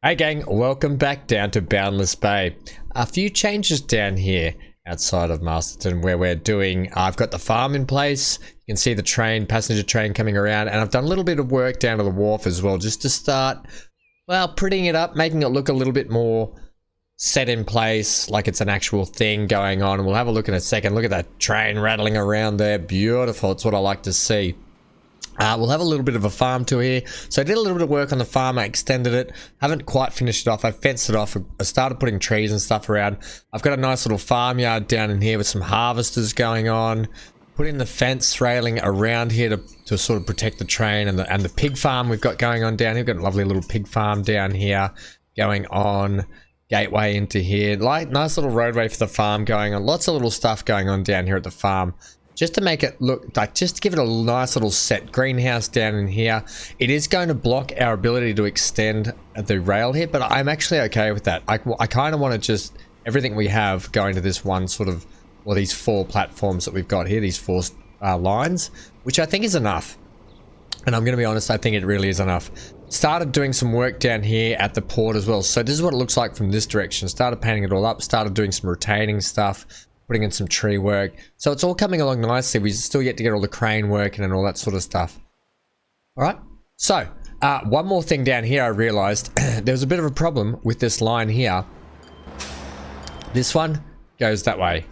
Hey gang, welcome back down to Boundless Bay. A few changes down here outside of Masterton where we're doing, I've got the farm in place, you can see the train, passenger train coming around, and I've done a little bit of work down to the wharf as well, just to start, well, prettying it up, making it look a little bit more set in place, like it's an actual thing going on. And we'll have a look in a second. Look at that train rattling around there, beautiful, it's what I like to see. We'll have a little bit of a farm tour here. So I did a little bit of work on the farm. I extended it. Haven't quite finished it off. I fenced it off. I started putting trees and stuff around. I've got a nice little farmyard down in here with some harvesters going on. Putting the fence railing around here to sort of protect the train and the pig farm we've got going on down here. We've got a lovely little pig farm down here going on. Gateway into here. Like nice little roadway for the farm going on. Lots of little stuff going on down here at the farm. Just to make it look like, just to give it a nice little set greenhouse down in here. It is going to block our ability to extend the rail here, but I'm actually okay with that. I kind of want to just, everything we have going to this one sort of, well, these four platforms that we've got here, these four lines, which I think is enough. And I'm going to be honest, I think it really is enough. Started doing some work down here at the port as well. So this is what it looks like from this direction. Started painting it all up, started doing some retaining stuff, putting in some tree work. So it's all coming along nicely. We still yet to get all the crane working and all that sort of stuff. All right. So one more thing down here, I realized there was a bit of a problem with this line here. This one goes that way.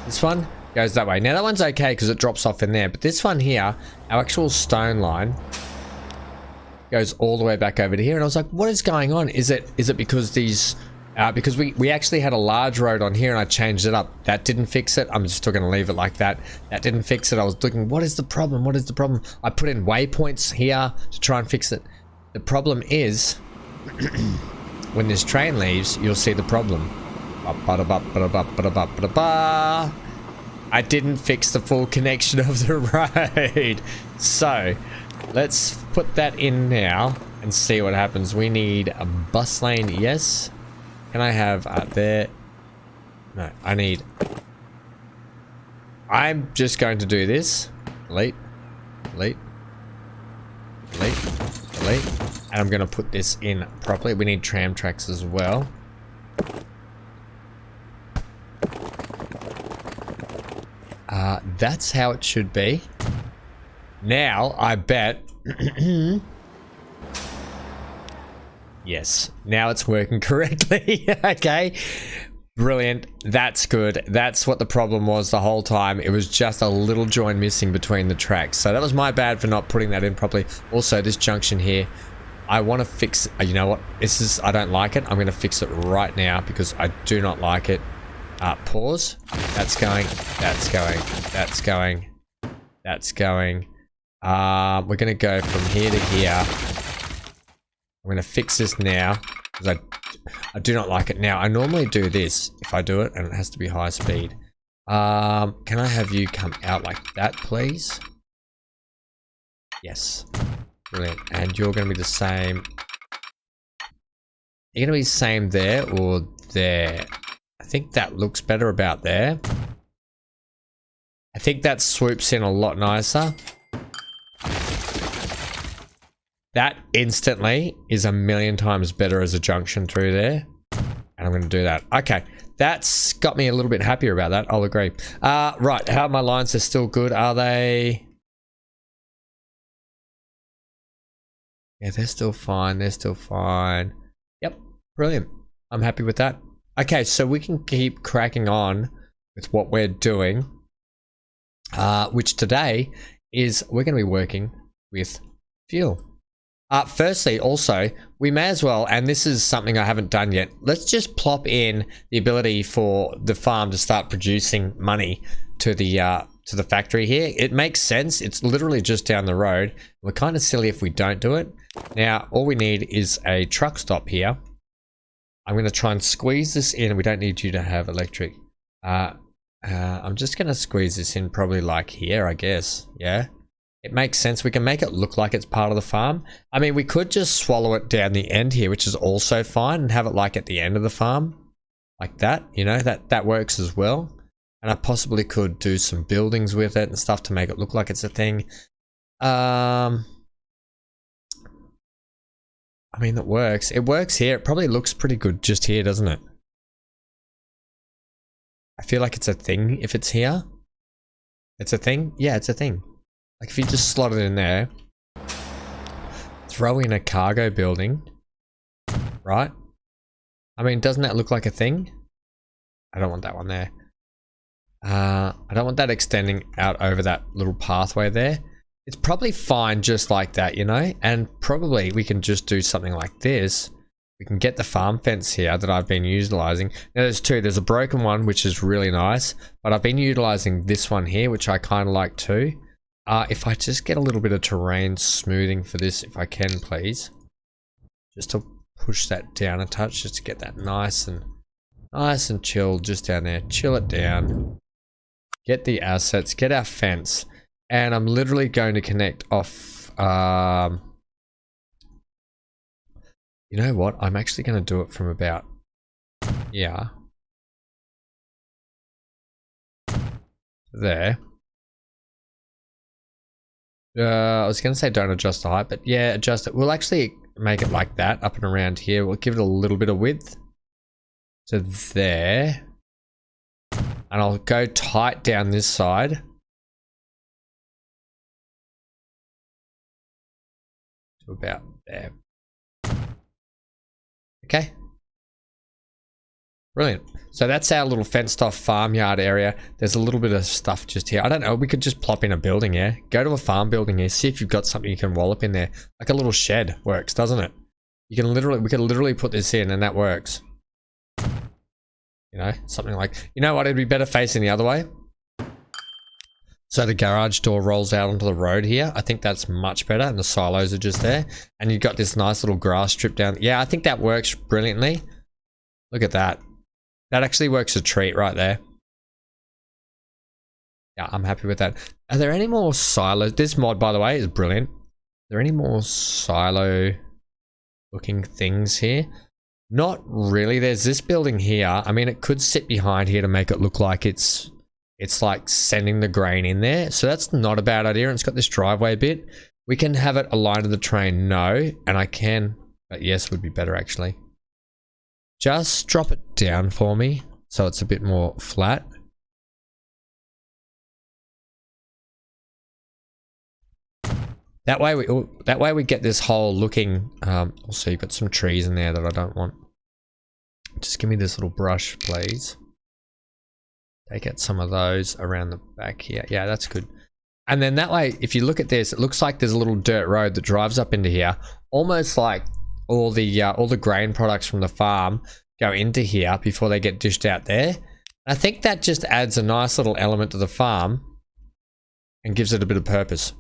This one goes that way. Now that one's okay because it drops off in there. But this one here, our actual stone line, goes all the way back over to here. And I was like, what is going on? Is it because these... because we actually had a large road on here and I changed it up. That didn't fix it. I'm just still going to leave it like that. That didn't fix it. I was looking, what is the problem? What is the problem? I put in waypoints here to try and fix it. The problem is, when this train leaves, you'll see the problem. I didn't fix the full connection of the road. So, let's put that in now and see what happens. We need a bus lane, yes. Can I have there? No, I'm just going to do this. Delete. And I'm going to put this in properly. We need tram tracks as well. That's how it should be. Now, I bet... Yes, now it's working correctly. Okay, brilliant. That's good. That's what the problem was the whole time. It was just a little join missing between the tracks. So that was my bad for not putting that in properly. Also, this junction here, I want to fix, you know what? I don't like it. I'm going to fix it right now because I do not like it. Pause. That's going. We're going to go from here to here. I'm going to fix this now because I do not like it now. I normally do this if I do it and it has to be high speed. Can I have you come out like that, please? Yes. Brilliant. And you're going to be the same. You're going to be the same there or there. I think that looks better about there. I think that swoops in a lot nicer. That instantly is a million times better as a junction through there. And I'm going to do that. Okay. That's got me a little bit happier about that. I'll agree. Right. How are my lines? Are still good? Are they? Yeah, they're still fine. They're still fine. Yep. Brilliant. I'm happy with that. Okay. So we can keep cracking on with what we're doing. Which today is we're going to be working with fuel. Firstly, also, we may as well, and this is something I haven't done yet, let's just plop in the ability for the farm to start producing money to the factory here. It makes sense. It's literally just down the road. We're kind of silly if we don't do it. Now, all we need is a truck stop here. I'm going to try and squeeze this in. We don't need you to have electric. I'm just going to squeeze this in probably like here, I guess. Yeah. It makes sense. We can make it look like it's part of the farm. I mean, we could just swallow it down the end here, which is also fine, and have it like at the end of the farm. Like that, you know, that works as well. And I possibly could do some buildings with it and stuff to make it look like it's a thing. I I mean, it works. It works here. It probably looks pretty good just here, doesn't it? I feel like it's a thing if it's here. It's a thing? Yeah, it's a thing. Like if you just slot it in there, throw in a cargo building, right? I mean, doesn't that look like a thing? I don't want that one there. I don't want that extending out over that little pathway there. It's probably fine just like that, you know? And probably we can just do something like this. We can get the farm fence here that I've been utilizing. Now there's two. There's a broken one, which is really nice. But I've been utilizing this one here, which I kind of like too. If I just get a little bit of terrain smoothing for this, if I can, please. Just to push that down a touch, just to get that nice and chilled just down there. Chill it down. Get the assets, get our fence. And I'm literally going to connect off, you know what? I'm actually going to do it from about, yeah. There. I was going to say don't adjust the height, but yeah, adjust it. We'll actually make it like that, up and around here. We'll give it a little bit of width to there. And I'll go tight down this side. To about there. Okay. Brilliant. So that's our little fenced off farmyard area. There's a little bit of stuff just here. I don't know. We could just plop in a building here. Go to a farm building here. See if you've got something you can wallop in there. Like a little shed works, doesn't it? You can literally, we can literally put this in and that works. You know, something like, you know what? It'd be better facing the other way. So the garage door rolls out onto the road here. I think that's much better. And the silos are just there. And you've got this nice little grass strip down. Yeah, I think that works brilliantly. Look at that. That actually works a treat right there. Yeah, I'm happy with that. Are there any more silos? This mod, by the way, is brilliant. Are there any more silo looking things here? Not really. There's this building here. I mean, it could sit behind here to make it look like it's like sending the grain in there. So that's not a bad idea. And it's got this driveway bit. We can have it aligned to the train. No. And I can, but yes would be better actually. Just drop it down for me so it's a bit more flat. That way we get this whole looking, also you've got some trees in there that I don't want. Just give me this little brush, please. Take out some of those around the back here. Yeah, that's good. And then that way, if you look at this, it looks like there's a little dirt road that drives up into here. Almost like all the grain products from the farm go into here before they get dished out there. I think that just adds a nice little element to the farm and gives it a bit of purpose.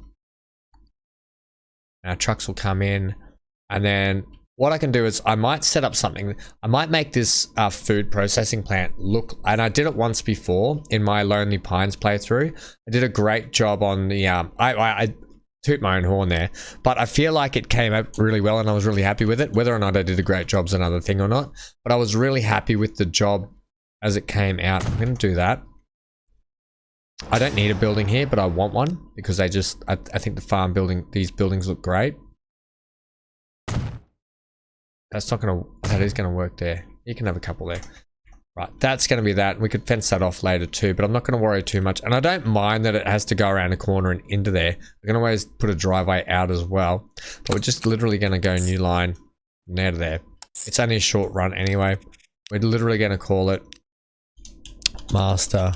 Now trucks will come in, and then what I can do is I might set up something. I might make this food processing plant look, and I did it once before in my Lonely Pines playthrough. I did a great job on the, I toot my own horn there, but I feel like it came out really well and I was really happy with it. Whether or not I did a great job is another thing or not, but I was really happy with the job as it came out. I'm going to do that. I don't need a building here, but I want one because I think the farm building, these buildings look great. That's not going to, that is going to work there. You can have a couple there. Right, that's going to be that. We could fence that off later too, but I'm not going to worry too much. And I don't mind that it has to go around a corner and into there. We're going to always put a driveway out as well. But we're just literally going to go new line from there to there. It's only a short run anyway. We're literally going to call it Master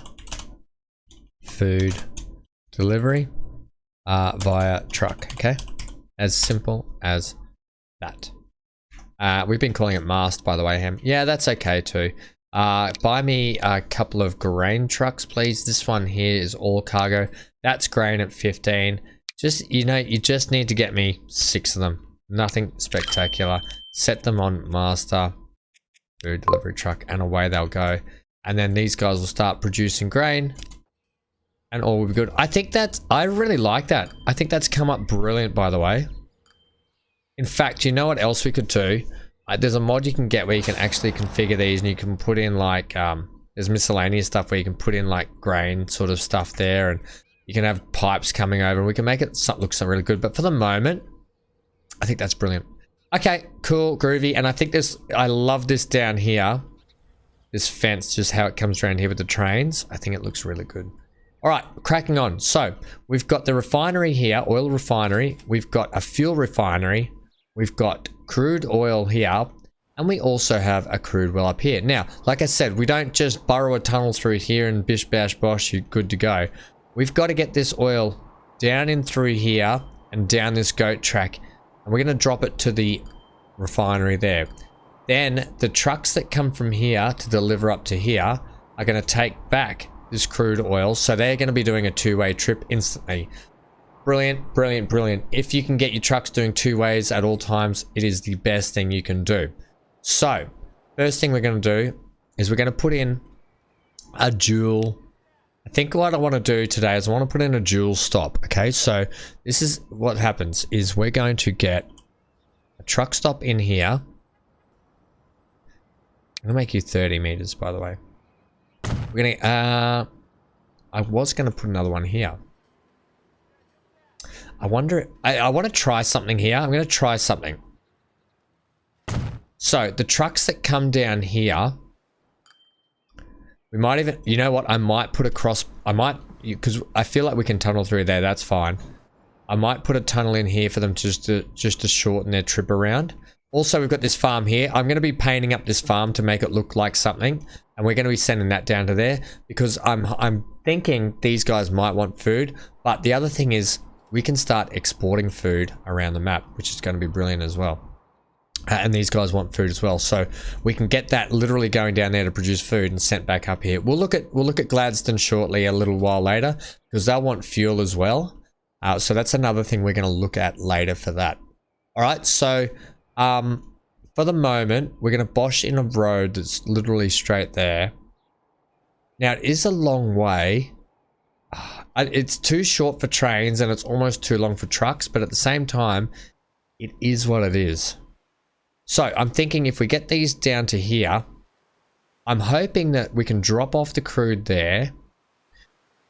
Food Delivery via truck, okay? As simple as that. We've been calling it Mast, by the way, Ham. Yeah, that's okay too. Buy me a couple of grain trucks, please. This one here is all cargo. That's grain at 15. Just, you know, you just need to get me 6 of them. Nothing spectacular. Set them on Master Food Delivery Truck and away they'll go. And then these guys will start producing grain. And all will be good. I think that's, I really like that. I think that's come up brilliant, by the way. In fact, you know what else we could do? There's a mod you can get where you can actually configure these and you can put in like, there's miscellaneous stuff where you can put in like grain sort of stuff there, and you can have pipes coming over and we can make it look so really good. But for the moment, I think that's brilliant. Okay, cool, groovy. And I think this, I love this down here. This fence, just how it comes around here with the trains. I think it looks really good. All right, cracking on. So we've got the refinery here, oil refinery. We've got a fuel refinery. We've got crude oil here. And we also have a crude well up here. Now, like I said, we don't just burrow a tunnel through here and bish bash bosh, you're good to go. We've got to get this oil down in through here and down this goat track. And we're going to drop it to the refinery there. Then the trucks that come from here to deliver up to here are going to take back this crude oil. So they're going to be doing a two-way trip instantly. Brilliant, brilliant, brilliant. If you can get your trucks doing two ways at all times, it is the best thing you can do. So first thing we're going to do is we're going to put in a dual. I think what I want to do today is I want to put in a dual stop. Okay, so this is what happens is we're going to get a truck stop in here. I'm gonna make you 30 meters, by the way. We're gonna I was gonna put another one here. I wonder, I want to try something here. I'm gonna try something. So the trucks that come down here, we might even, you know what, I might put across, I might, because I feel like we can tunnel through there, that's fine. I might put a tunnel in here for them to just to shorten their trip around. Also, we've got this farm here. I'm going to be painting up this farm to make it look like something. And we're going to be sending that down to there because I'm thinking these guys might want food. But the other thing is we can start exporting food around the map, which is going to be brilliant as well. And these guys want food as well. So we can get that literally going down there to produce food and sent back up here. We'll look at Gladstone shortly a little while later because they'll want fuel as well. So that's another thing we're going to look at later for that. All right, so for the moment, we're going to bosh in a road that's literally straight there. Now, it is a long way. It's too short for trains and it's almost too long for trucks, but at the same time, it is what it is. So I'm thinking if we get these down to here, I'm hoping that we can drop off the crude there.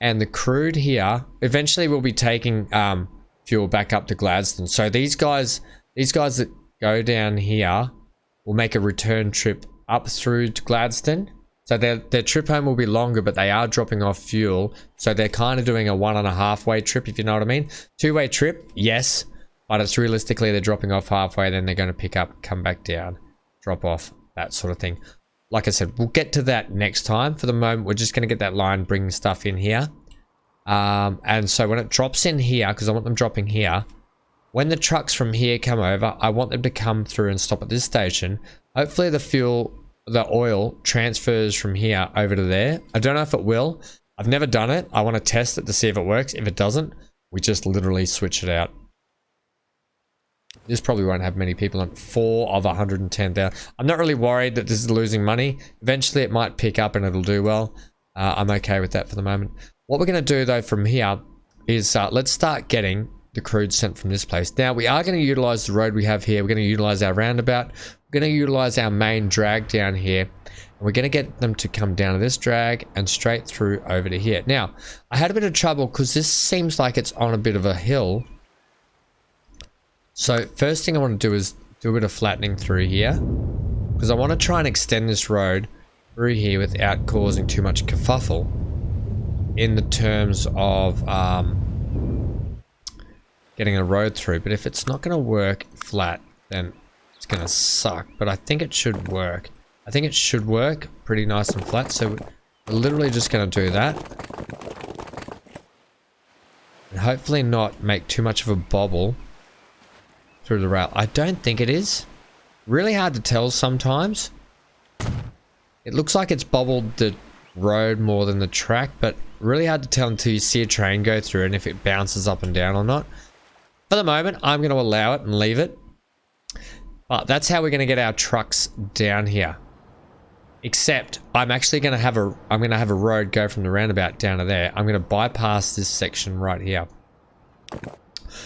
And the crude here, eventually we'll be taking fuel back up to Gladstone. So these guys that go down here will make a return trip up through to Gladstone. So their trip home will be longer, but they are dropping off fuel. So they're kind of doing a 1.5 way trip, if you know what I mean. 2-way trip, yes. But it's realistically, they're dropping off halfway, then they're going to pick up, come back down, drop off, that sort of thing. Like I said, we'll get to that next time. For the moment, we're just going to get that line bringing stuff in here. And so when it drops in here, because I want them dropping here, when the trucks from here come over, I want them to come through and stop at this station. Hopefully the oil transfers from here over to there. I don't know if it will. I've never done it. I want to test it to see if it works. If it doesn't, we just literally switch it out. This probably won't have many people on 4 of 110,000. I'm not really worried that this is losing money. Eventually it might pick up and it'll do well. I'm okay with that for the moment. What we're going to do though from here is let's start getting the crude sent from this place. Now we are going to utilize the road we have here. We're going to utilize our roundabout. We're going to utilize our main drag down here. And we're going to get them to come down to this drag and straight through over to here. Now, I had a bit of trouble because this seems like it's on a bit of a hill. So first thing I want to do is do a bit of flattening through here. Because I want to try and extend this road through here without causing too much kerfuffle. In the terms of getting a road through. But if it's not going to work flat, then it's going to suck. But I think it should work. I think it should work pretty nice and flat. So we're literally just going to do that. And hopefully not make too much of a bobble through the rail. I don't think it is. Really hard to tell sometimes. It looks like it's bobbled the road more than the track, but really hard to tell until you see a train go through and if it bounces up and down or not. For the moment, I'm going to allow it and leave it. But that's how we're going to get our trucks down here. Except I'm actually going to have a road go from the roundabout down to there. I'm going to bypass this section right here.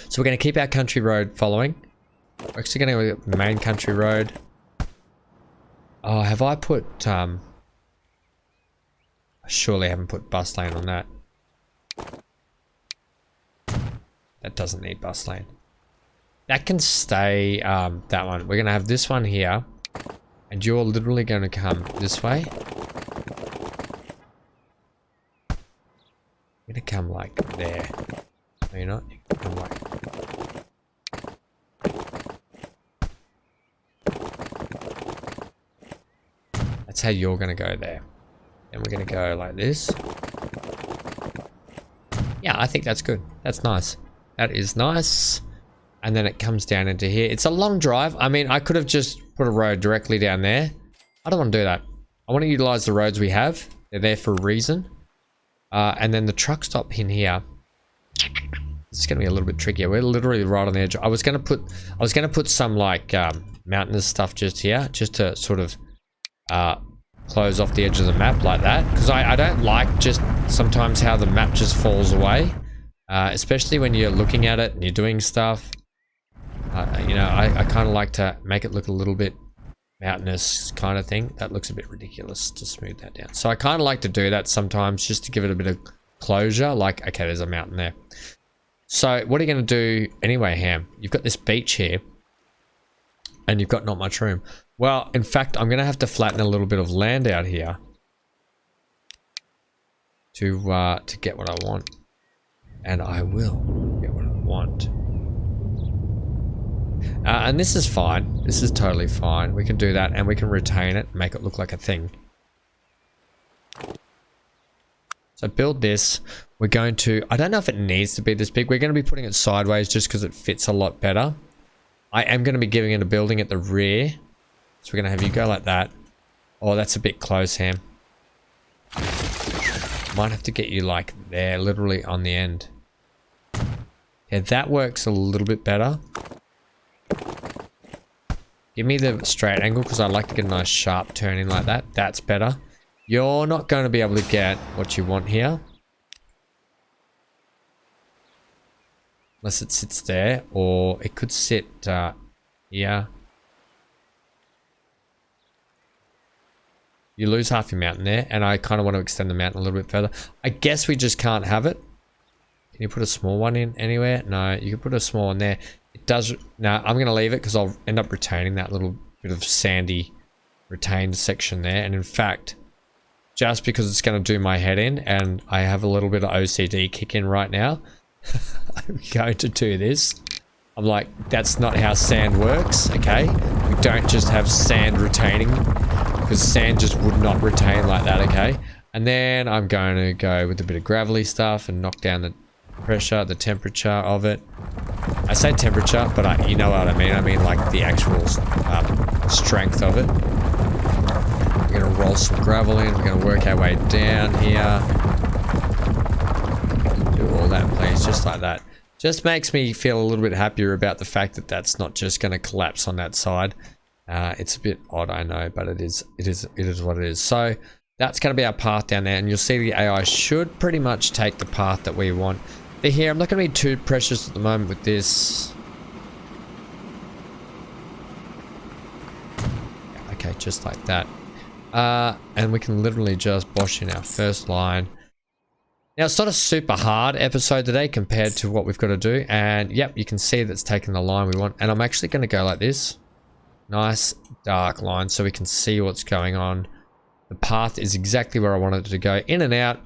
So we're going to keep our country road following. We're actually going to go to the main country road. Oh, have I put I surely haven't put bus lane on that. That doesn't need bus lane. That can stay that one. We're going to have this one here. And you're literally going to come this way. You're going to come like there. No, you're not. You can come like... That's how you're going to go there. And we're going to go like this. Yeah, I think that's good. That's nice. That is nice. And then it comes down into here. It's a long drive. I mean, I could have just put a road directly down there. I don't want to do that. I want to utilize the roads we have. They're there for a reason. And then the truck stop in here. It's going to be a little bit trickier. We're literally right on the edge. I was going to put some like mountainous stuff just here, just to sort of close off the edge of the map like that. Because I don't like just sometimes how the map just falls away. Especially when you're looking at it and you're doing stuff. You know, I kind of like to make it look a little bit mountainous kind of thing. That looks a bit ridiculous to smooth that down. So I kind of like to do that sometimes just to give it a bit of closure. Like, okay, there's a mountain there. So what are you going to do anyway, Ham? You've got this beach here and you've got not much room. Well, in fact, I'm going to have to flatten a little bit of land out here to get what I want. And I will get what I want. And this is fine. This is totally fine. We can do that and we can retain it and make it look like a thing. So build this. We're going to... I don't know if it needs to be this big. We're going to be putting it sideways just because it fits a lot better. I am going to be giving it a building at the rear. So we're going to have you go like that. Oh, that's a bit close, Ham. Might have to get you like there, literally on the end. Yeah, that works a little bit better. Give me the straight angle because I like to get a nice sharp turn in like that. That's better. You're not going to be able to get what you want here. Unless it sits there, or it could sit here. You lose half your mountain there, and I kind of want to extend the mountain a little bit further. I guess we just can't have it. Can you put a small one in anywhere? No, you can put a small one there. It does... No, I'm going to leave it because I'll end up retaining that little bit of sandy retained section there. And in fact, just because it's going to do my head in, and I have a little bit of OCD kick in right now, I'm going to do this. I'm like, that's not how sand works, okay? We don't just have sand retaining, because sand just would not retain like that, okay? And then I'm going to go with a bit of gravelly stuff and knock down the pressure, the temperature of it. I say temperature, but you know what I mean. I mean like the actual strength of it. We're going to roll some gravel in. We're going to work our way down here. Do all that, please, just like that. Just makes me feel a little bit happier about the fact that that's not just going to collapse on that side. It's a bit odd, I know, but it is what it is. So that's going to be our path down there, and you'll see the AI should pretty much take the path that we want. But here, I'm not going to be too precious at the moment with this. Okay, just like that. And we can literally just bosh in our first line. Now, it's not a super hard episode today compared to what we've got to do. And yep, you can see that's taken the line we want. And I'm actually going to go like this. Nice dark line so we can see what's going on. The path is exactly where I wanted it to go. In and out.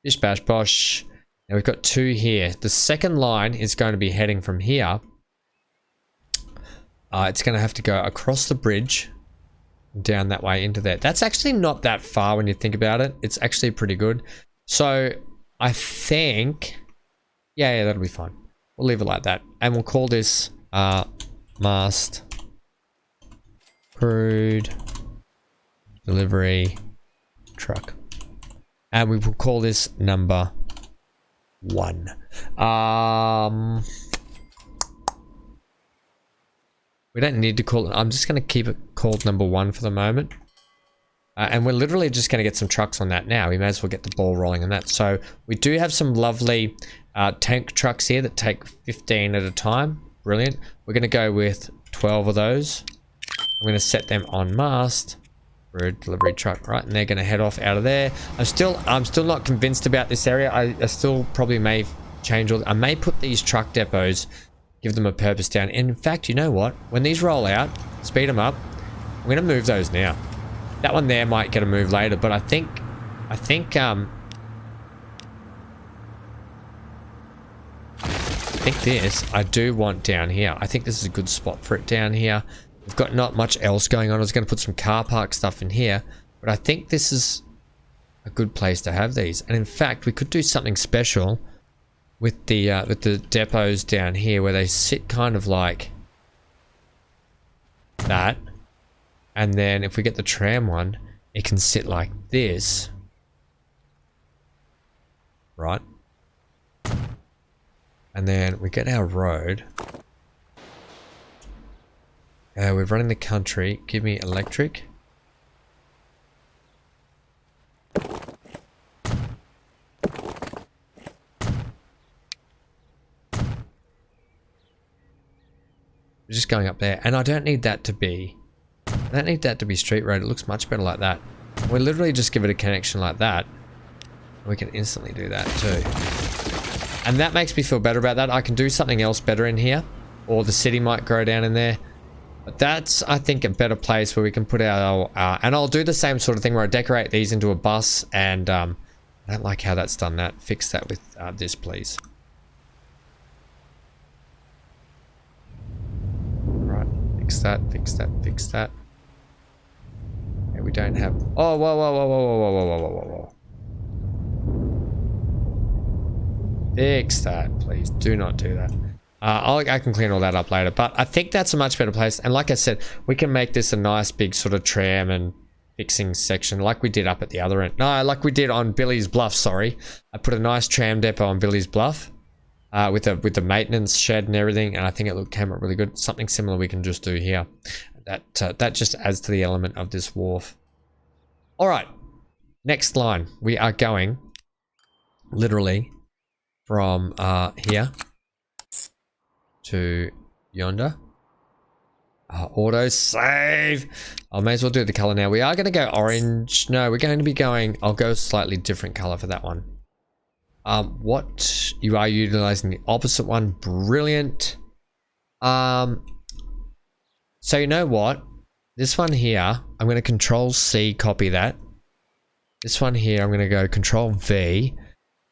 Bish bash bosh. Now we've got two here. The second line is going to be heading from here. It's going to have to go across the bridge. Down that way into there. That's actually not that far when you think about it. It's actually pretty good. So I think, yeah, that'll be fine. We'll leave it like that. And we'll call this mast crude delivery truck. And we will call this number 1. We don't need to call it. I'm just going to keep it called number 1 for the moment. And we're literally just going to get some trucks on that now. We may as well get the ball rolling on that. So we do have some lovely tank trucks here that take 15 at a time. Brilliant. We're going to go with 12 of those. I'm going to set them on mast for a delivery truck, right? And they're going to head off out of there. I'm still not convinced about this area. I still probably may change all. I may put these truck depots give them a purpose down. And in fact, you know what? When these roll out, speed them up. I'm going to move those now. That one there might get a move later, but I think this I do want down here. I think this is a good spot for it down here. We've got not much else going on. I was going to put some car park stuff in here, but I think this is a good place to have these. And in fact, we could do something special with the depots down here where they sit kind of like that. And then if we get the tram one, it can sit like this. Right? And then we get our road. We're running the country. Give me electric. We're just going up there. And I don't need that to be... I don't need that to be street road. It looks much better like that. We'll literally just give it a connection like that. We can instantly do that too. And that makes me feel better about that. I can do something else better in here. Or the city might grow down in there. But that's, I think, a better place where we can put our... and I'll do the same sort of thing where I decorate these into a bus. And I don't like how that's done that. Fix that with this, please. Right. Fix that, fix that, fix that. Okay, we don't have... Oh, whoa, whoa, whoa, whoa, whoa, whoa, whoa, whoa, whoa, whoa. Fix that, please. Do not do that. I can clean all that up later, but I think that's a much better place. And like I said, we can make this a nice big sort of tram and fixing section like we did up at the other end. No, like we did on Billy's Bluff, sorry. I put a nice tram depot on Billy's Bluff with the maintenance shed and everything, and I think it came out really good. Something similar we can just do here. That just adds to the element of this wharf. All right, next line. We are going literally from here to yonder. Auto save. I may as well do the color now. We are going to go orange. No, we're going to be going... I'll go slightly different color for that one. What? You are utilizing the opposite one. Brilliant. So you know what? This one here, I'm going to Control C, copy that. This one here, I'm going to go Control V.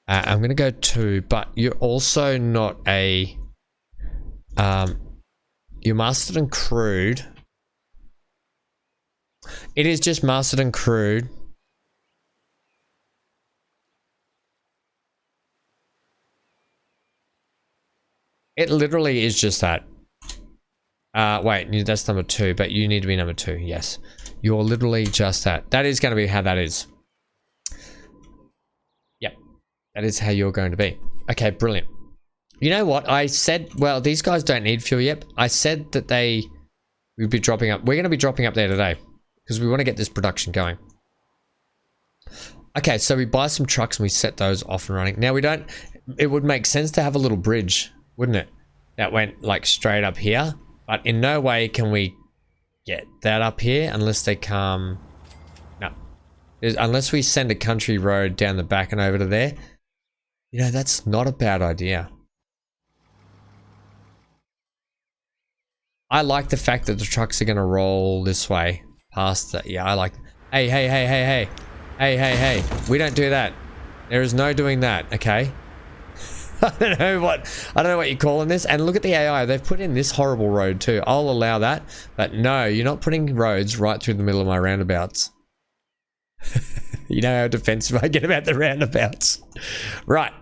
I'm going to go 2, but you're also not a... you're mastered and crude. It is just mastered and crude. It literally is just that. Wait, that's number 2, but you need to be number 2. Yes. You're literally just that. That is going to be how that is. Yep. That is how you're going to be. Okay, brilliant. You know what? I said, well, these guys don't need fuel yet. I said that they would be dropping up. We're going to be dropping up there today because we want to get this production going. Okay, so we buy some trucks and we set those off and running. Now we don't, it would make sense to have a little bridge, wouldn't it? That went like straight up here, but in no way can we get that up here unless they come, no. Unless we send a country road down the back and over to there. You know, that's not a bad idea. I like the fact that the trucks are going to roll this way past that. Yeah, I like... Hey, hey, hey, hey, hey. Hey, hey, hey. We don't do that. There is no doing that, okay? I don't know what you're calling this. And look at the AI. They've put in this horrible road too. I'll allow that. But no, you're not putting roads right through the middle of my roundabouts. You know how defensive I get about the roundabouts. Right.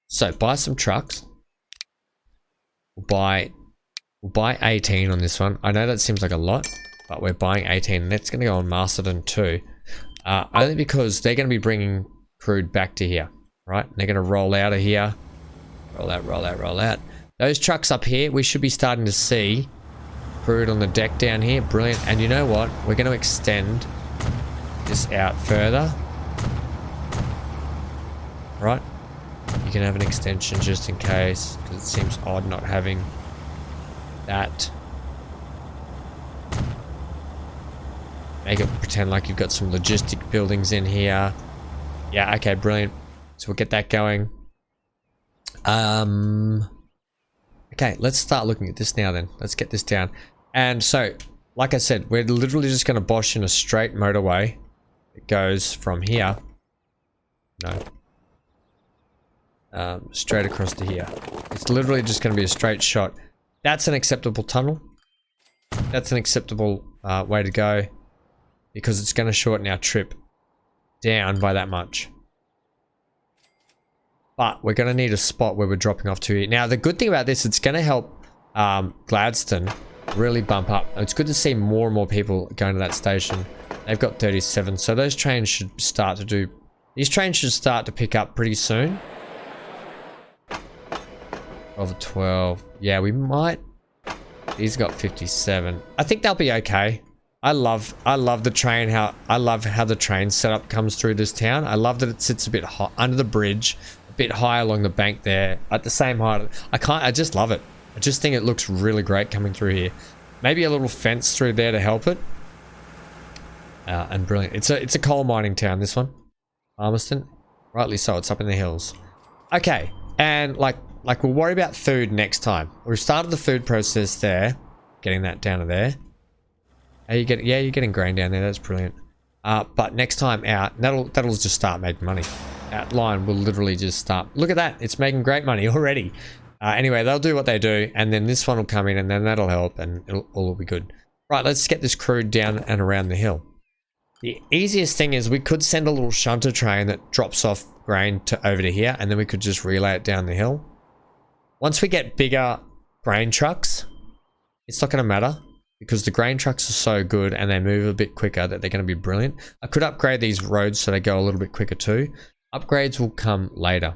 So, buy some trucks. We'll buy 18 on this one. I know that seems like a lot, but we're buying 18. That's going to go on Masterton too. Only because they're going to be bringing crude back to here, right? They're going to roll out of here. Roll out, roll out, roll out. Those trucks up here, we should be starting to see crude on the deck down here. Brilliant. And you know what? We're going to extend this out further. Right? You can have an extension just in case, because it seems odd not having that. Make it pretend like you've got some logistic buildings in here. Yeah, okay, brilliant. So we'll get that going. Okay, let's start looking at this now then. Let's get this down. And so, like I said, we're literally just going to bosh in a straight motorway. It goes from here. No. Straight across to here. It's literally just going to be a straight shot. That's an acceptable tunnel. That's an acceptable way to go. Because it's going to shorten our trip down by that much. But we're going to need a spot where we're dropping off to here. Now, the good thing about this, it's going to help Gladstone really bump up. It's good to see more and more people going to that station. They've got 37, so those trains should start to do... These trains should start to pick up pretty soon. 12. Yeah, we might... These got 57. I think they'll be okay. I love the train, I love how the train setup comes through this town. I love that it sits a bit under the bridge. Bit high along the bank there at the same height. I just love it. I just think it looks really great coming through here. Maybe a little fence through there to help it. And brilliant. It's a coal mining town, this one. Palmerston. Rightly so, it's up in the hills. Okay, and like we'll worry about food next time. We've started the food process there. Getting that down to there. Are you getting, yeah, you're getting grain down there, that's brilliant. But next time out, that'll just start making money. That line will literally just start. Look at that, it's making great money already. Anyway, they'll do what they do, and then this one will come in, and then that'll help, and it'll all be good. Right, let's get this crude down and around the hill. The easiest thing is we could send a little shunter train that drops off grain to over to here, and then we could just relay it down the hill. Once we get bigger grain trucks, it's not going to matter. Because the grain trucks are so good and they move a bit quicker that they're going to be brilliant. I could upgrade these roads so they go a little bit quicker too. Upgrades will come later.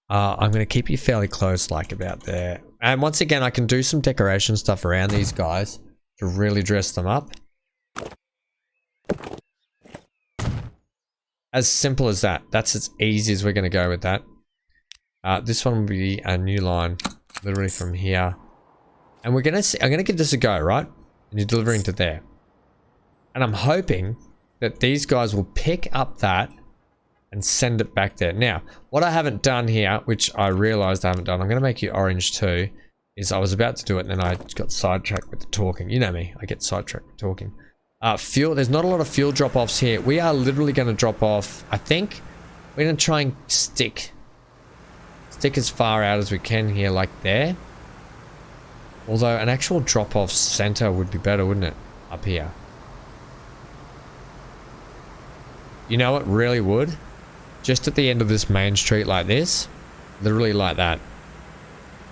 I'm going to keep you fairly close, like about there. And once again, I can do some decoration stuff around these guys to really dress them up. As simple as that. That's as easy as we're going to go with that. This one will be a new line, literally from here. And we're gonna see, I'm gonna give this a go, right? And you're delivering to there. And I'm hoping that these guys will pick up that and send it back there. Now, what I haven't done here, which I realized I haven't done, I'm gonna make you orange too, is I was about to do it and then I got sidetracked with the talking. You know me, I get sidetracked with talking. Fuel, there's not a lot of fuel drop-offs here. We are literally gonna drop off, I think, we're gonna try and stick as far out as we can here, like there. Although an actual drop-off center would be better, wouldn't it? Up here. You know what really would? Just at the end of this main street like this. Literally like that.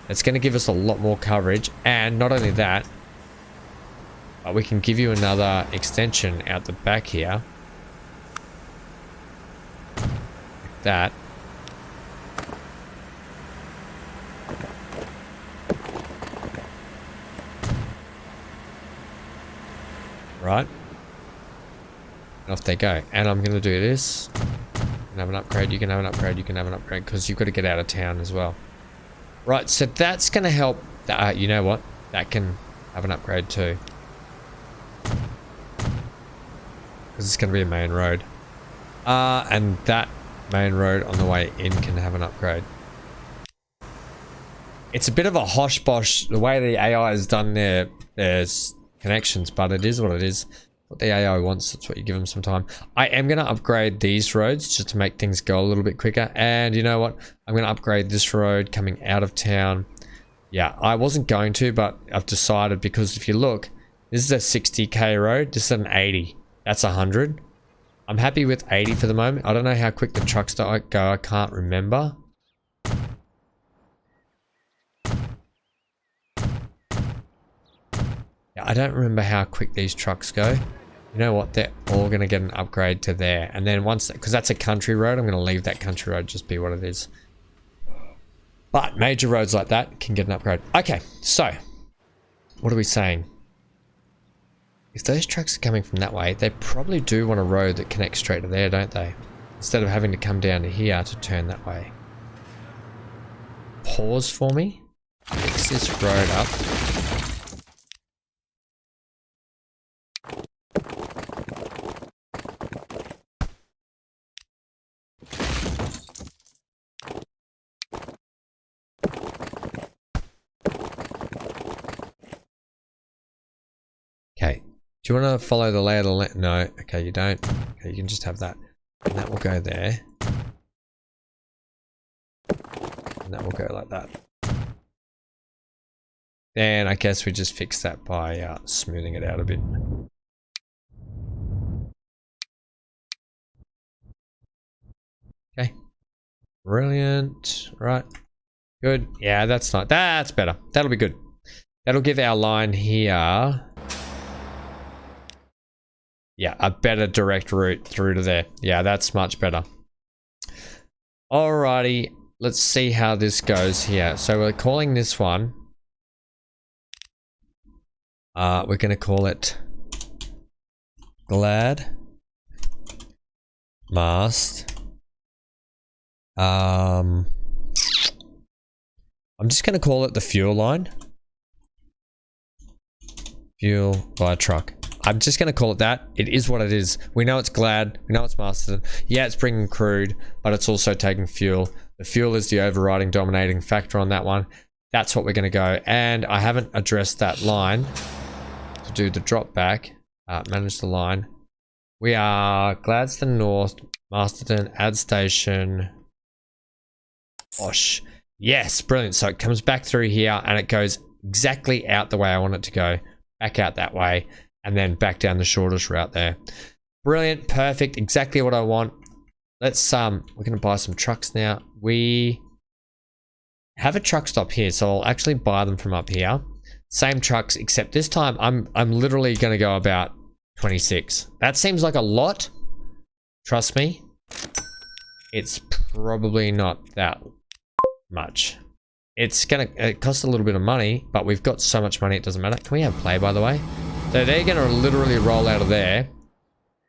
It's going to give us a lot more coverage. And not only that, but we can give you another extension out the back here. Like that. Right, and off they go. And I'm gonna do this. You can have an upgrade, you can have an upgrade, you can have an upgrade, because you've got to get out of town as well. Right, so that's gonna help. You know what? That can have an upgrade too, because it's gonna be a main road. And that main road on the way in can have an upgrade. It's a bit of a hosh bosh the way the AI has done there's connections, but it is what it is. What the AI wants, that's what you give them some time. I am going to upgrade these roads just to make things go a little bit quicker. And you know what? I'm going to upgrade this road coming out of town. Yeah, I wasn't going to, but I've decided, because if you look, this is a 60k road. This is an 80. That's 100. I'm happy with 80 for the moment. I don't know how quick the trucks go. I can't remember. I don't remember how quick these trucks go. You know what? They're all going to get an upgrade to there. And then once, because that's a country road, I'm going to leave that country road just be what it is. But major roads like that can get an upgrade. Okay, so what are we saying? If those trucks are coming from that way, they probably do want a road that connects straight to there, don't they? Instead of having to come down to here to turn that way. Pause for me. Fix this road up. Do you want to follow the lay of the land? No. Okay, you don't. Okay, you can just have that. And that will go there. And that will go like that. And I guess we just fix that by smoothing it out a bit. Okay. Brilliant. Right. Good. Yeah, that's better. That'll be good. That'll give our line here, yeah, a better direct route through to there. Yeah, that's much better. Alrighty, let's see how this goes here. So we're calling this one, we're going to call it Glad Mast. I'm just going to call it the fuel line. Fuel by truck. I'm just going to call it that. It is what it is. We know it's Glad. We know it's Masterton. Yeah, it's bringing crude, but it's also taking fuel. The fuel is the overriding dominating factor on that one. That's what we're going to go. And I haven't addressed that line to do the drop back. Manage the line. We are Gladstone North, Masterton, add station. Osh. Yes, brilliant. So it comes back through here and it goes exactly out the way I want it to go. Back out that way. And then back down the shortest route there. Brilliant, perfect, exactly what I want. Let's we're gonna buy some trucks now. We have a truck stop here, so I'll actually buy them from up here. Same trucks, except this time I'm literally gonna go about 26. That seems like a lot. Trust me. It's probably not that much. It's gonna cost a little bit of money, but we've got so much money it doesn't matter. Can we have play, by the way? So they're going to literally roll out of there.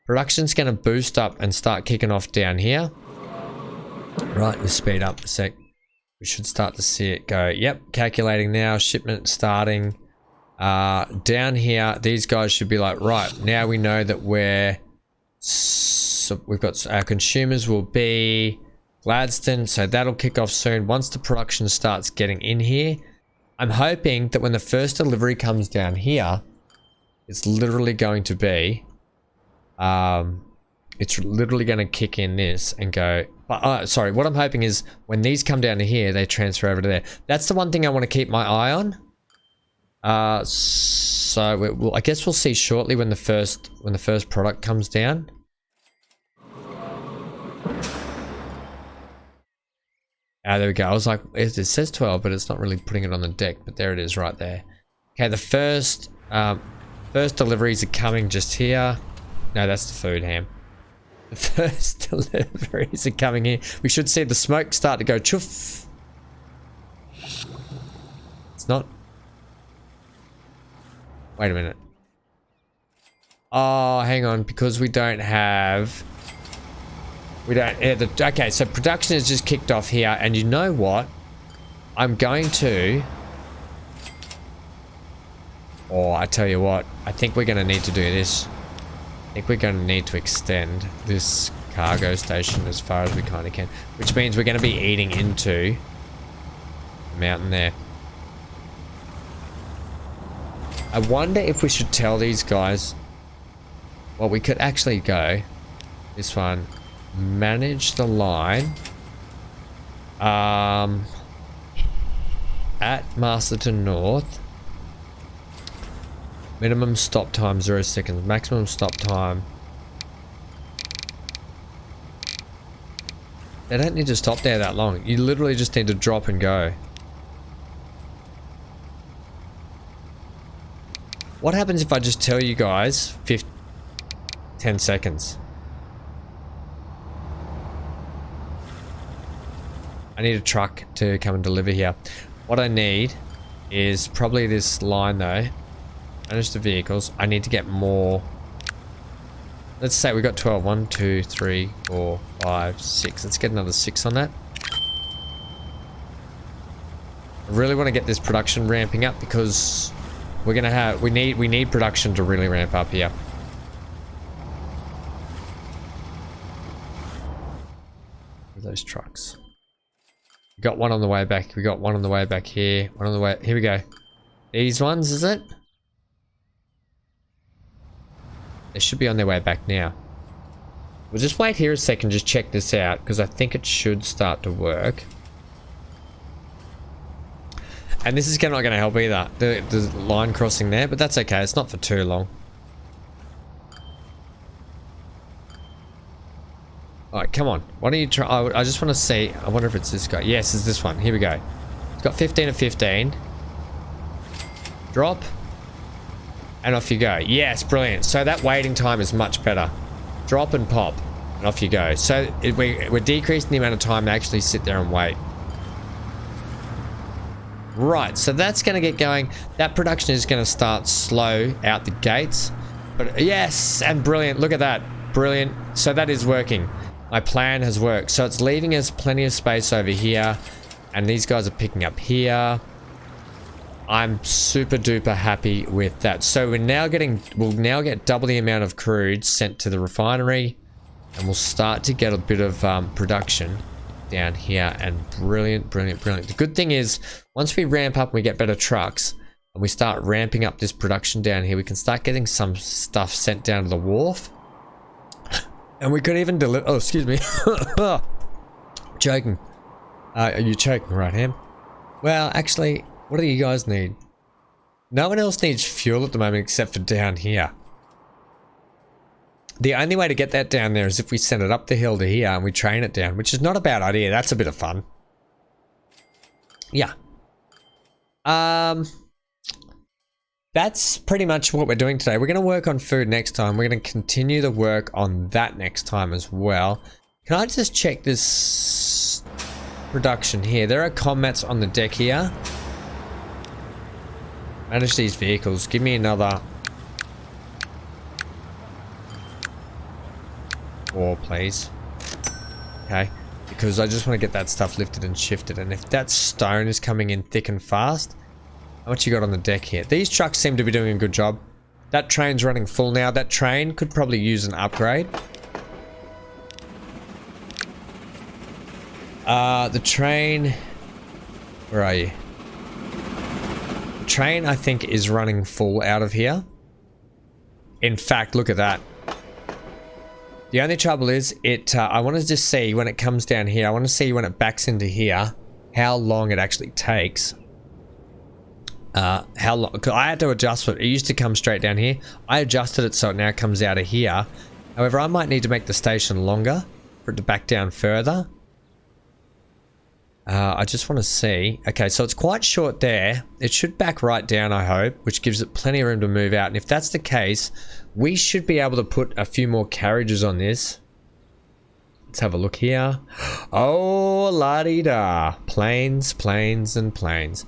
Production's going to boost up and start kicking off down here. Right, let's speed up a sec. We should start to see it go. Yep, calculating now. Shipment starting. Down here, these guys should be like, right, now we know that we've got our consumers will be Gladstone. So that'll kick off soon. Once the production starts getting in here, I'm hoping that when the first delivery comes down here, it's literally going to be, it's literally going to kick in this and go, sorry, what I'm hoping is when these come down to here, they transfer over to there. That's the one thing I want to keep my eye on. So I guess we'll see shortly when the first product comes down. There we go. I was like, it says 12, but it's not really putting it on the deck, but there it is right there. Okay, the first deliveries are coming just here. No, that's the food ham. The first deliveries are coming here. We should see the smoke start to go chuff. It's not. Wait a minute. Oh, hang on, because we don't have. Okay, so production has just kicked off here, and you know what? I'm going to. Oh, I tell you what, I think we're going to need to do this. I think we're going to need to extend this cargo station as far as we kind of can, which means we're going to be eating into the mountain there. I wonder if we should tell these guys, well, we could actually go this one, manage the line at Masterton North. Minimum stop time 0 seconds. Maximum stop time. They don't need to stop there that long. You literally just need to drop and go. What happens if I just tell you guys 10 seconds? I need a truck to come and deliver here. What I need is probably this line though. Manage the vehicles. I need to get more. Let's say we got 12. 1, 2, 3, 4, 5, 6. Let's get another 6 on that. I really want to get this production ramping up because we're gonna have we need production to really ramp up here. Where are those trucks? We got one on the way back. We got one on the way back here. One on the way. Here we go. These ones, is it? They should be on their way back now. We'll just wait here a second, just check this out, because I think it should start to work. And this is not going to help either, the line crossing there, but that's okay, it's not for too long. Alright, come on. Why don't you try? I just want to see. I wonder if it's this guy. Yes, it's this one. Here we go. It's got 15 of 15. Drop. And off you go. Yes, brilliant. So that waiting time is much better. Drop and pop. And off you go. So we're decreasing the amount of time to actually sit there and wait. Right, so that's going to get going. That production is going to start slow out the gates. But yes, and brilliant. Look at that. Brilliant. So that is working. My plan has worked. So it's leaving us plenty of space over here. And these guys are picking up here. I'm super duper happy with that. So we'll now get double the amount of crude sent to the refinery. And we'll start to get a bit of production down here. And brilliant, brilliant, brilliant. The good thing is, once we ramp up and we get better trucks, and we start ramping up this production down here, we can start getting some stuff sent down to the wharf. And we could even deliver. Oh, excuse me. Joking. Are you choking, right, Ham? Well, actually, what do you guys need? No one else needs fuel at the moment except for down here. The only way to get that down there is if we send it up the hill to here and we train it down, which is not a bad idea. That's a bit of fun. Yeah. That's pretty much what we're doing today. We're going to work on food next time. We're going to continue the work on that next time as well. Can I just check this production here? There are combats on the deck here. Manage these vehicles. Give me another 4, please. Okay. Because I just want to get that stuff lifted and shifted. And if that stone is coming in thick and fast... How much you got on the deck here? These trucks seem to be doing a good job. That train's running full now. That train could probably use an upgrade. The train... Where are you? The train, I think, is running full out of here. In fact, look at that. The only trouble is, I want to just see when it comes down here. I want to see when it backs into here, how long it actually takes. How long? Cause I had to adjust it. It used to come straight down here. I adjusted it so it now comes out of here. However, I might need to make the station longer for it to back down further. I just want to see. Okay, so it's quite short there. It should back right down, I hope, which gives it plenty of room to move out. And if that's the case, we should be able to put a few more carriages on this. Let's have a look here. Oh, la-di-da. Planes, planes, and planes.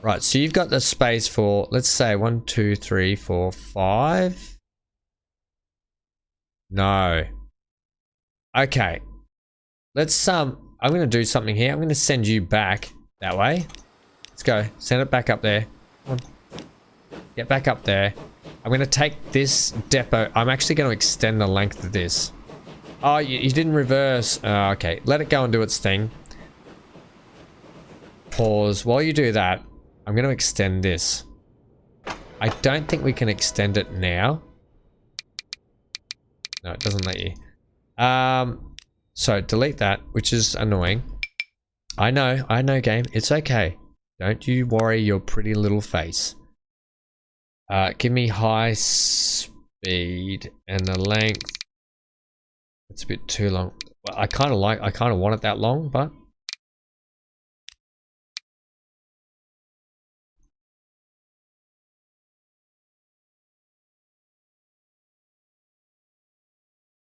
Right, so you've got the space for, let's say 1, 2, 3, 4, 5. No. Okay. Let's, I'm going to do something here. I'm going to send you back that way. Let's go. Send it back up there. Come on. Get back up there. I'm going to take this depot. I'm actually going to extend the length of this. Oh, you didn't reverse. Okay. Let it go and do its thing. Pause. While you do that, I'm going to extend this. I don't think we can extend it now. No, it doesn't let you. So delete that, which is annoying. I know, game. It's okay. Don't you worry your pretty little face. Give me high speed and the length. It's a bit too long. Well, I kind of want it that long, but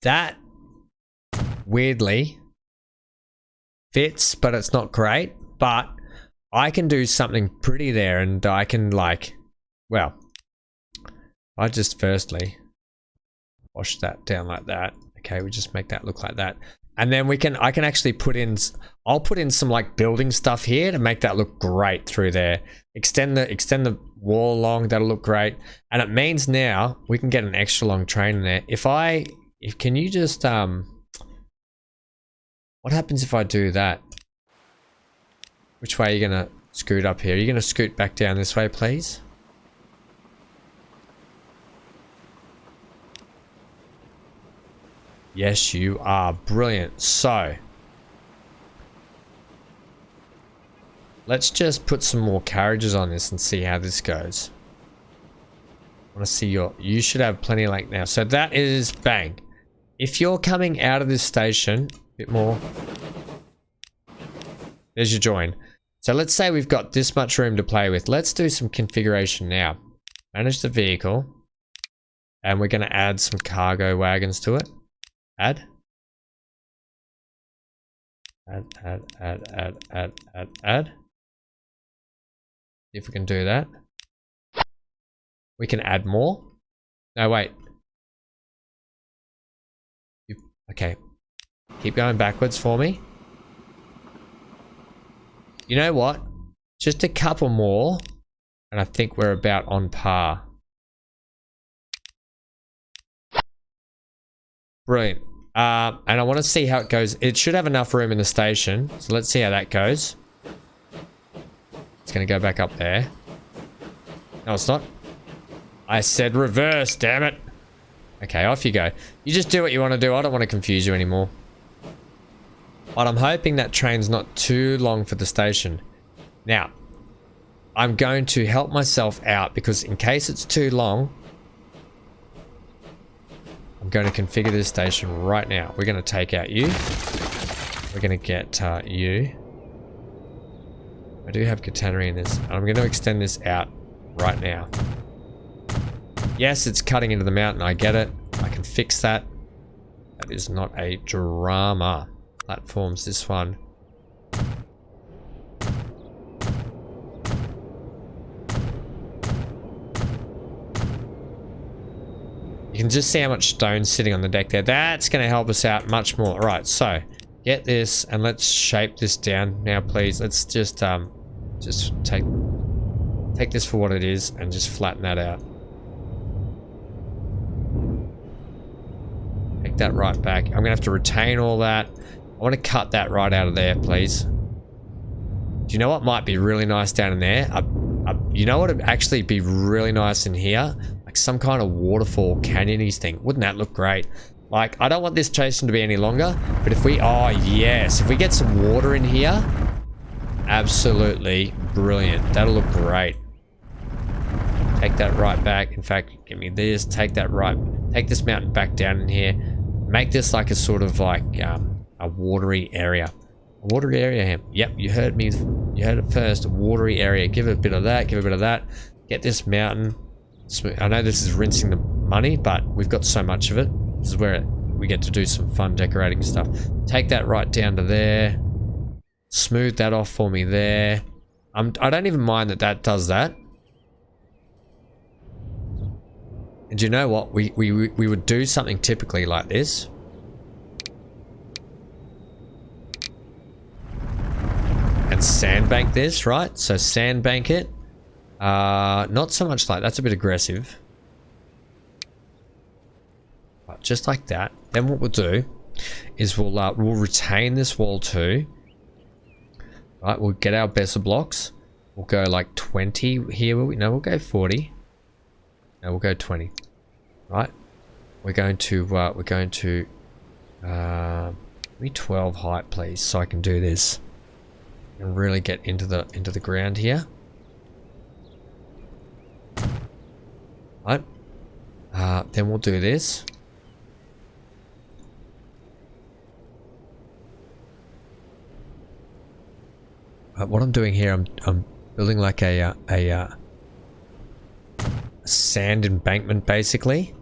that weirdly fits, but it's not great. But I can do something pretty there, and I can well, I just firstly wash that down like that. Okay, we just make that look like that, and then I can actually put in. I'll put in some building stuff here to make that look great through there. Extend the wall along. That'll look great, and it means now we can get an extra long train in there. Can you just what happens if I do that? Which way are you gonna scoot up here? Are you gonna scoot back down this way, please? Yes, you are. Brilliant. So, let's just put some more carriages on this and see how this goes. I want to see you should have plenty of length now. So that is bang. If you're coming out of this station, a bit more. There's your join. So let's say we've got this much room to play with. Let's do some configuration now. Manage the vehicle. And we're going to add some cargo wagons to it. Add. Add. See if we can do that. We can add more. No, wait. Okay. Keep going backwards for me. You know what? Just a couple more. And I think we're about on par. Brilliant. And I want to see how it goes. It should have enough room in the station. So let's see how that goes. It's going to go back up there. No, it's not. I said reverse, damn it. Okay, off you go. You just do what you want to do. I don't want to confuse you anymore. But I'm hoping that train's not too long for the station. Now, I'm going to help myself out because in case it's too long, I'm going to configure this station right now. We're going to take out you. We're going to get you. I do have catenary in this. I'm going to extend this out right now. Yes, it's cutting into the mountain. I get it. I can fix that. That is not a drama. Platforms, this one. You can just see how much stone's sitting on the deck there. That's going to help us out much more. All right, so get this and let's shape this down now, please. Let's just take this for what it is and just flatten that out. Take that right back. I'm going to have to retain all that. I want to cut that right out of there, please. Do you know what might be really nice down in there? You know what would actually be really nice in here? Like some kind of waterfall canyony thing. Wouldn't that look great? Like, I don't want this station to be any longer, but if we, oh yes, if we get some water in here, absolutely brilliant. That'll look great. Take that right back. In fact, give me this. Take that right. Take this mountain back down in here. Make this like a sort of like a watery area. A watery area here. Yep, you heard me. You heard it first. A watery area. Give it a bit of that. Give it a bit of that. Get this mountain. I know this is rinsing the money, but we've got so much of it. This is where we get to do some fun decorating stuff. Take that right down to there. Smooth that off for me there. I don't even mind that that does that. And you know what? We would do something typically like this. And sandbank this, right? So sandbank it. Not so much like that's a bit aggressive. But just like that. Then what we'll do is we'll retain this wall too. Right, we'll get our Besser blocks. We'll go like 20 here. No, we'll go 40. No, we'll go 20. Right. We're going to give me 12 height, please, so I can do this and really get into the ground here. Right. Then we'll do this. What I'm doing here, I'm building like a sand embankment, basically.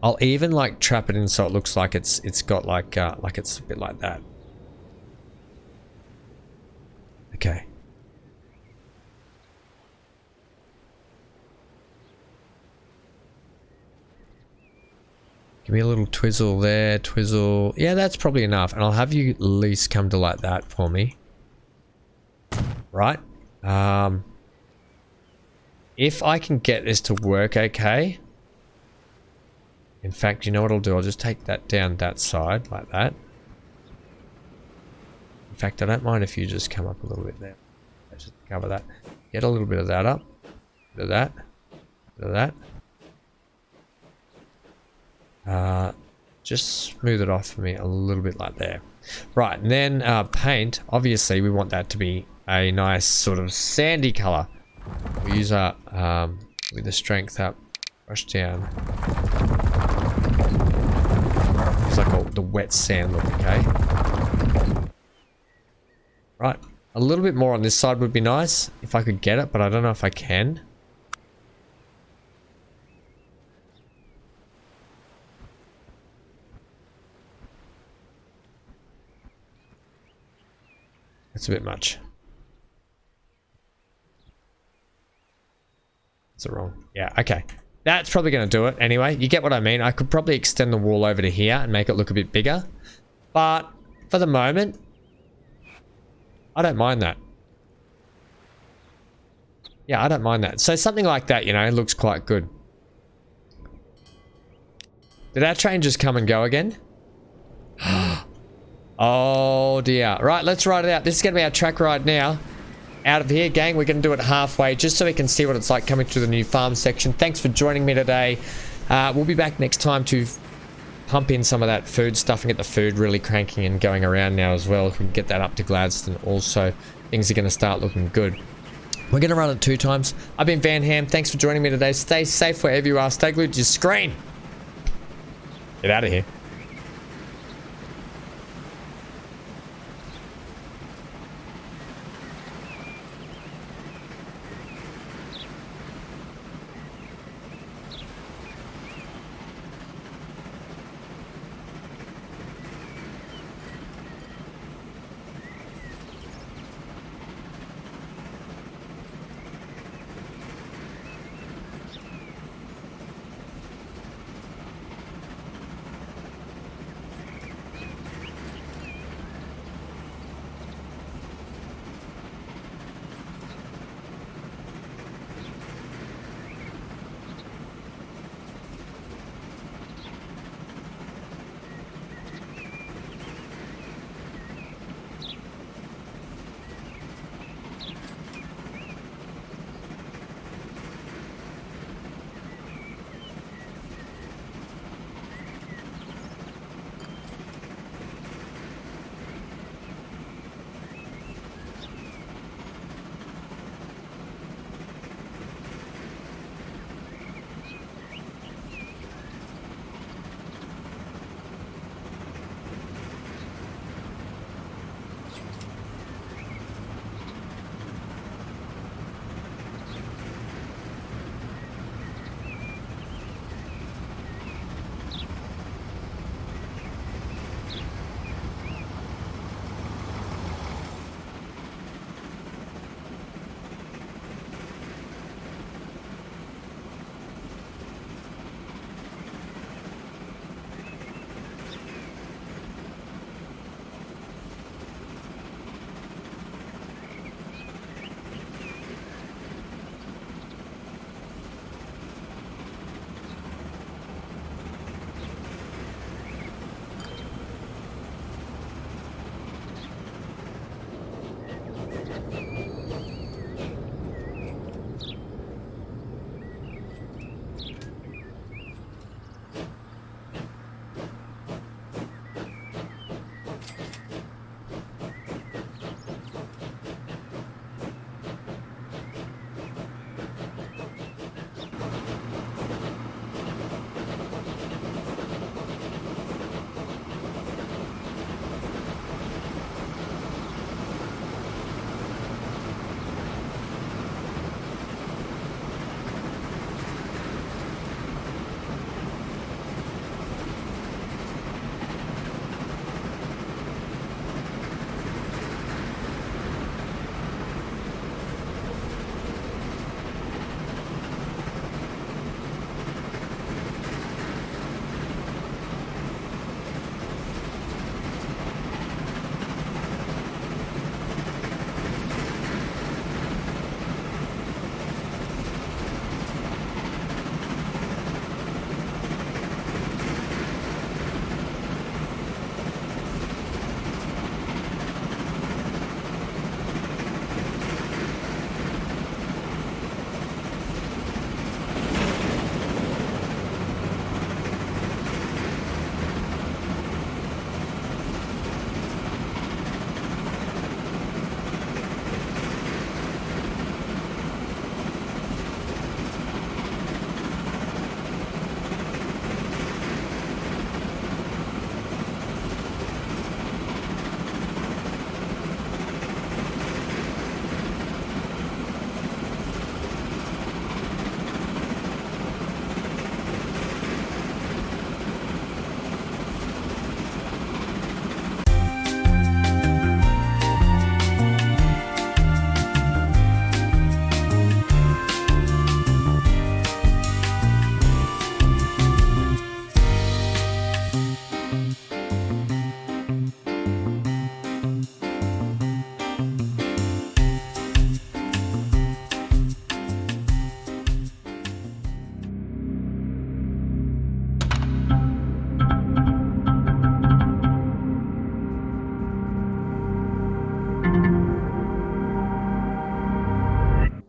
I'll even like trap it in so it looks like it's got like it's a bit like that. Okay. Give me a little twizzle there, twizzle. Yeah, that's probably enough. And I'll have you at least come to like that for me. Right. If I can get this to work okay. In fact, you know what I'll do? I'll just take that down that side like that. In fact, I don't mind if you just come up a little bit there. Let's just cover that. Get a little bit of that up. Bit of that. Bit of that. Just smooth it off for me a little bit like there. Right, and then paint. Obviously, we want that to be a nice sort of sandy color. We use our with the strength up, brush down. It's like the wet sand look, okay? Right, a little bit more on this side would be nice if I could get it, but I don't know if I can. That's a bit much. Is it wrong? Yeah, okay. That's probably going to do it anyway. You get what I mean? I could probably extend the wall over to here and make it look a bit bigger. But for the moment, I don't mind that. Yeah, I don't mind that. So something like that, you know, looks quite good. Did our train just come and go again? Oh dear. Right, let's ride it out. This is going to be our track ride now. Out of here, gang. We're going to do it halfway just so we can see what it's like coming through the new farm section. Thanks for joining me today. We'll be back next time to pump in some of that food stuff and get the food really cranking and going around now as well. If we can get that up to Gladstone also, things are going to start looking good. We're going to run it 2 times. I've been Van Ham. Thanks for joining me today. Stay safe wherever you are. Stay glued to your screen. Get out of here.